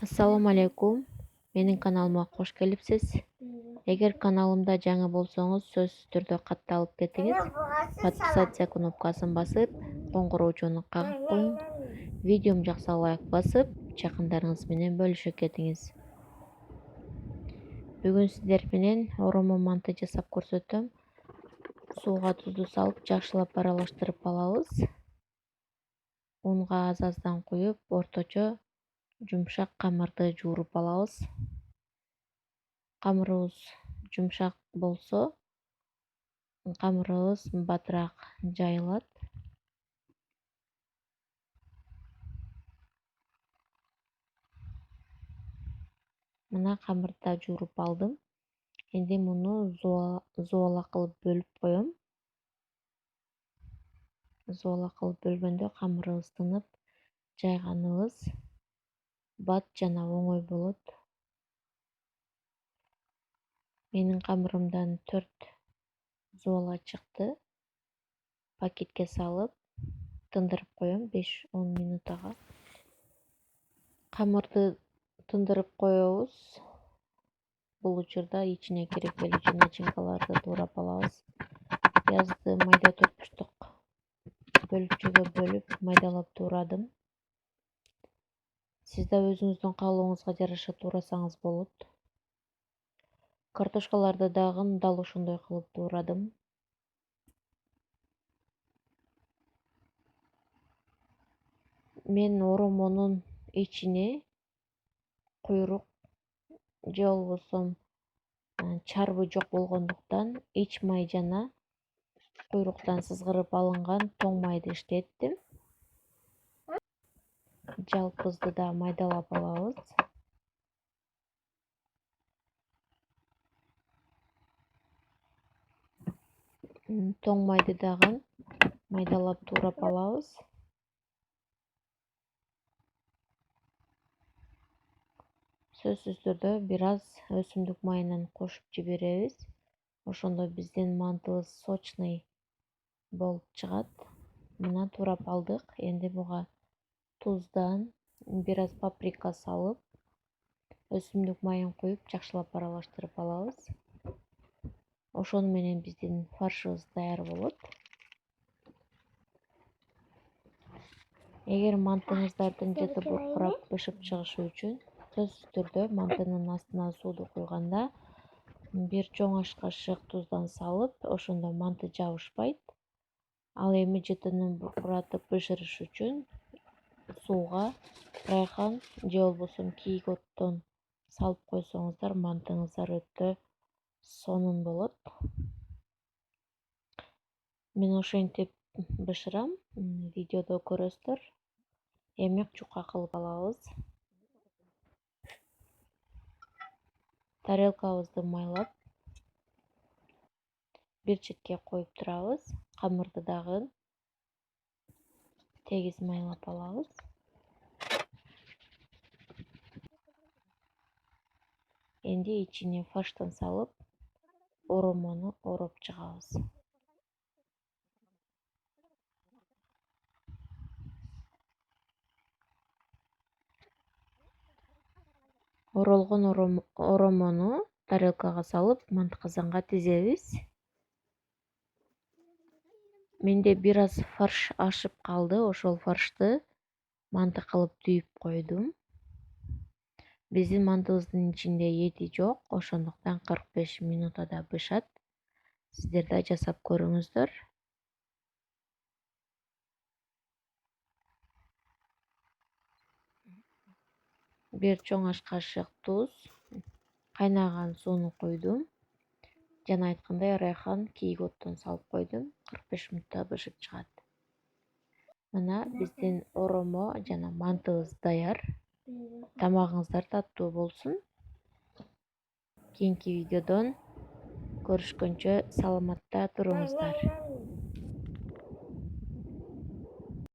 Assalamu alaikum. Менин каналыма кош келипсиз. Эгер каналымда жаңы болсоңуз, сөзсүз түрдө катталып кетиңиз. Подписация кнопкасын басып, коңгуроочуну кагып коюң. Видеом жакса лайк басып, жакындарыңыз менен бөлүшүп кетиңиз. Бүгүн сиздер менен оромо манты жасап көрсөтөм. Сууга тузду салып, жакшылап аралаштырып алабыз. Унга аз-аздан куюп, орточо жумшак камырды жууруп алабыз. Камырыбыз жумшак болсо, камырыбыз батыраак жайылат. Мына камырды да жууруп алдым. Энди муну зубала кылып бөлүп коем. Зубала кылып бөлгөндө камырыбыз тынып, жайганыбыз бат жана оңой болот. Менин камырымдан 4 зубала чыкты. Пакетке салып, тындырып коем 5-10 минутага. Камырды тындырып коебуз. Бул учурда ичине керек келүүчү начинкаларды туурап алабыз. Пиязды майда төртбуштук бөлүкчөгө бөлүп, майдалап туурадым. Сиз да өзүңүздүн каалооңузга жараша туурасаңыз болот. Картошкаларды дагы дал ошондой кылып туурадым. Мен оромонун ичине куйрук же болбосо чарбы жок болгондуктан ич май жана куйруктан сызгырып алынган тоң майды иштеттим. Жалпызды да майдалап алабыз. Тоң майды дагы майдалап туурап алабыз. Сөзсүз түрдө бир аз өсүмдүк майынан кошуп жиберебиз. Ошондо биздин мантыбыз сочный болуп чыгат. Мына туурап алдык. Энди буга туздан бир аз паприка салып, өсүмдүк майын куюп, жакшылап аралаштырып алабыз. Ошону менен биздин фаршыбыз даяр болот. Эгер мантыңыздардын жыты буркурап бышып чыгышы үчүн сөзсүз түрдө мантынын астына сууду куйганда бир чоң аш кашык туздан салып, ошондо манты жабышпайт. Ал эми жытынын буркуратып бышырыш үчүн сууга райхан же болбосо кийик оттон салып койсоңуздар, мантыңыздар өтө сонун болот. Мен ошентип бышырам, видеодо көрөсүздөр. Эми чука кылып алабыз. Тарелкабызды майлап, бир четке коюп турабыз. Камырды дагы тегиз майлап алабыз. Энди ичине фарштан салып, оромону ороп чыгабыз. Оролгон оромону тарелкага салып, манты казанга тизебиз. Менде бир аз фарш ашып калды, ошол фаршты манты кылып түйүп койдум. Биздин мантыбыздын ичинде эти жок, ошондуктан 45 минутада бышат. Сиздер да жасап көрүңүздөр. Бир чоң аш кашык туз, кайнаган сууну куйдум. Жана айткандай, райхан, кийик оттон салып койдум. 45 минутта бышып чыгат. Мына биздин оромо жана мантыбыз даяр. Тамагыңыздар таттуу болсун. Кийинки видеодон көрүшкөнчө саламатта туруңуздар.